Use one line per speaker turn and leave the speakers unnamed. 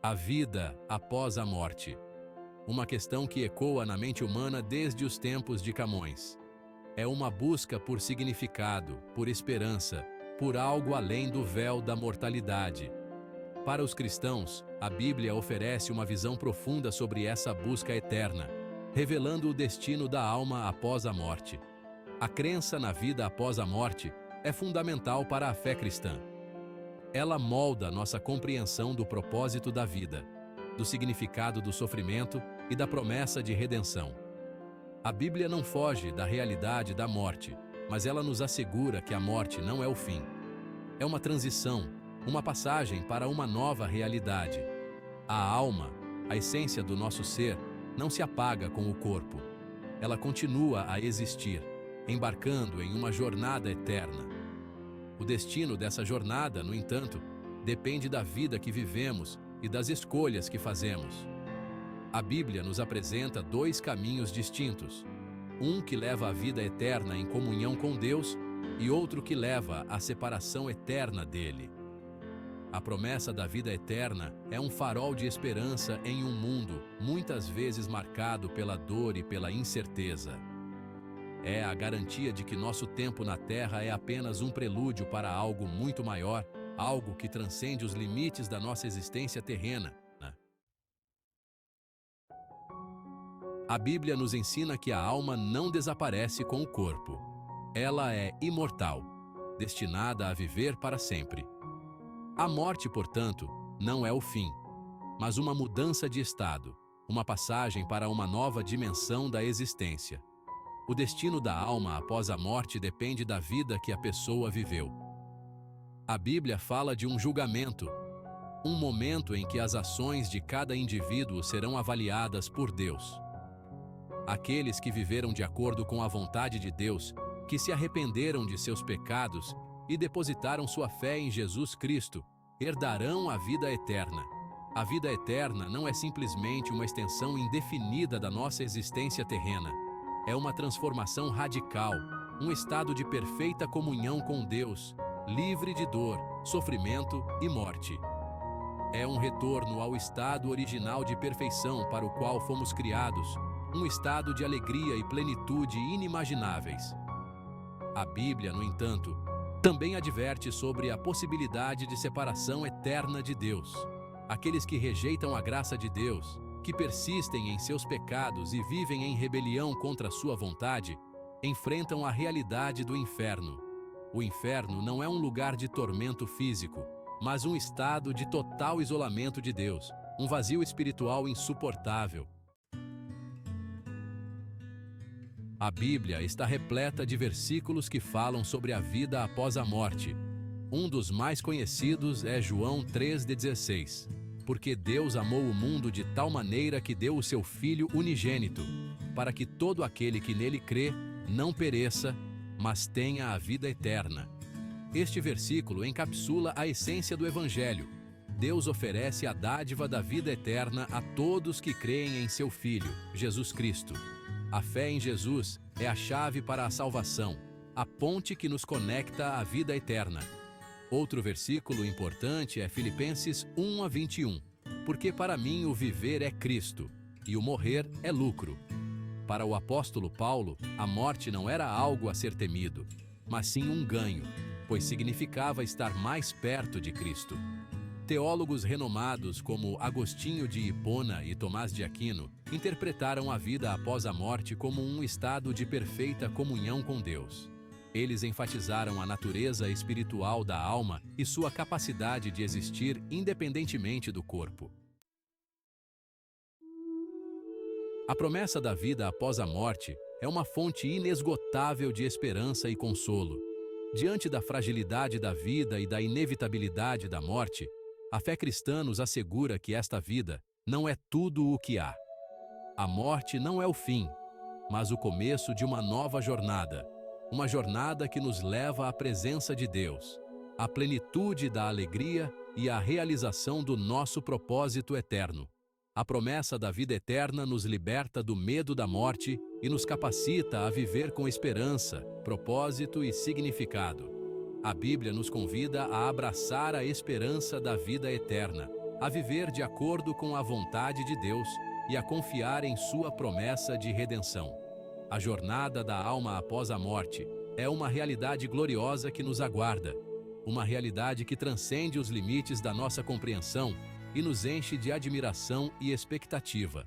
A vida após a morte. Uma questão que ecoa na mente humana desde os tempos de Camões. É uma busca por significado, por esperança, por algo além do véu da mortalidade. Para os cristãos, a Bíblia oferece uma visão profunda sobre essa busca eterna, revelando o destino da alma após a morte. A crença na vida após a morte é fundamental para a fé cristã. Ela molda nossa compreensão do propósito da vida, do significado do sofrimento e da promessa de redenção. A Bíblia não foge da realidade da morte, mas ela nos assegura que a morte não é o fim. É uma transição, uma passagem para uma nova realidade. A alma, a essência do nosso ser, não se apaga com o corpo. Ela continua a existir, embarcando em uma jornada eterna. O destino dessa jornada, no entanto, depende da vida que vivemos e das escolhas que fazemos. A Bíblia nos apresenta dois caminhos distintos, um que leva à vida eterna em comunhão com Deus e outro que leva à separação eterna dele. A promessa da vida eterna é um farol de esperança em um mundo muitas vezes marcado pela dor e pela incerteza. É a garantia de que nosso tempo na Terra é apenas um prelúdio para algo muito maior, algo que transcende os limites da nossa existência terrena. A Bíblia nos ensina que a alma não desaparece com o corpo. Ela é imortal, destinada a viver para sempre. A morte, portanto, não é o fim, mas uma mudança de estado, uma passagem para uma nova dimensão da existência. O destino da alma após a morte depende da vida que a pessoa viveu. A Bíblia fala de um julgamento, um momento em que as ações de cada indivíduo serão avaliadas por Deus. Aqueles que viveram de acordo com a vontade de Deus, que se arrependeram de seus pecados e depositaram sua fé em Jesus Cristo, herdarão a vida eterna. A vida eterna não é simplesmente uma extensão indefinida da nossa existência terrena. É uma transformação radical, um estado de perfeita comunhão com Deus, livre de dor, sofrimento e morte. É um retorno ao estado original de perfeição para o qual fomos criados, um estado de alegria e plenitude inimagináveis. A Bíblia, no entanto, também adverte sobre a possibilidade de separação eterna de Deus. Aqueles que rejeitam a graça de Deus, que persistem em seus pecados e vivem em rebelião contra sua vontade, enfrentam a realidade do inferno. O inferno não é um lugar de tormento físico, mas um estado de total isolamento de Deus, um vazio espiritual insuportável. A Bíblia está repleta de versículos que falam sobre a vida após a morte. Um dos mais conhecidos é João 3,16. Porque Deus amou o mundo de tal maneira que deu o seu Filho unigênito, para que todo aquele que nele crê não pereça, mas tenha a vida eterna. Este versículo encapsula a essência do Evangelho. Deus oferece a dádiva da vida eterna a todos que creem em seu Filho, Jesus Cristo. A fé em Jesus é a chave para a salvação, a ponte que nos conecta à vida eterna. Outro versículo importante é Filipenses 1:21. Porque para mim o viver é Cristo, e o morrer é lucro. Para o apóstolo Paulo, a morte não era algo a ser temido, mas sim um ganho, pois significava estar mais perto de Cristo. Teólogos renomados como Agostinho de Hipona e Tomás de Aquino interpretaram a vida após a morte como um estado de perfeita comunhão com Deus. Eles enfatizaram a natureza espiritual da alma e sua capacidade de existir independentemente do corpo. A promessa da vida após a morte é uma fonte inesgotável de esperança e consolo. Diante da fragilidade da vida e da inevitabilidade da morte, a fé cristã nos assegura que esta vida não é tudo o que há. A morte não é o fim, mas o começo de uma nova jornada. Uma jornada que nos leva à presença de Deus, à plenitude da alegria e à realização do nosso propósito eterno. A promessa da vida eterna nos liberta do medo da morte e nos capacita a viver com esperança, propósito e significado. A Bíblia nos convida a abraçar a esperança da vida eterna, a viver de acordo com a vontade de Deus e a confiar em sua promessa de redenção. A jornada da alma após a morte é uma realidade gloriosa que nos aguarda, uma realidade que transcende os limites da nossa compreensão e nos enche de admiração e expectativa.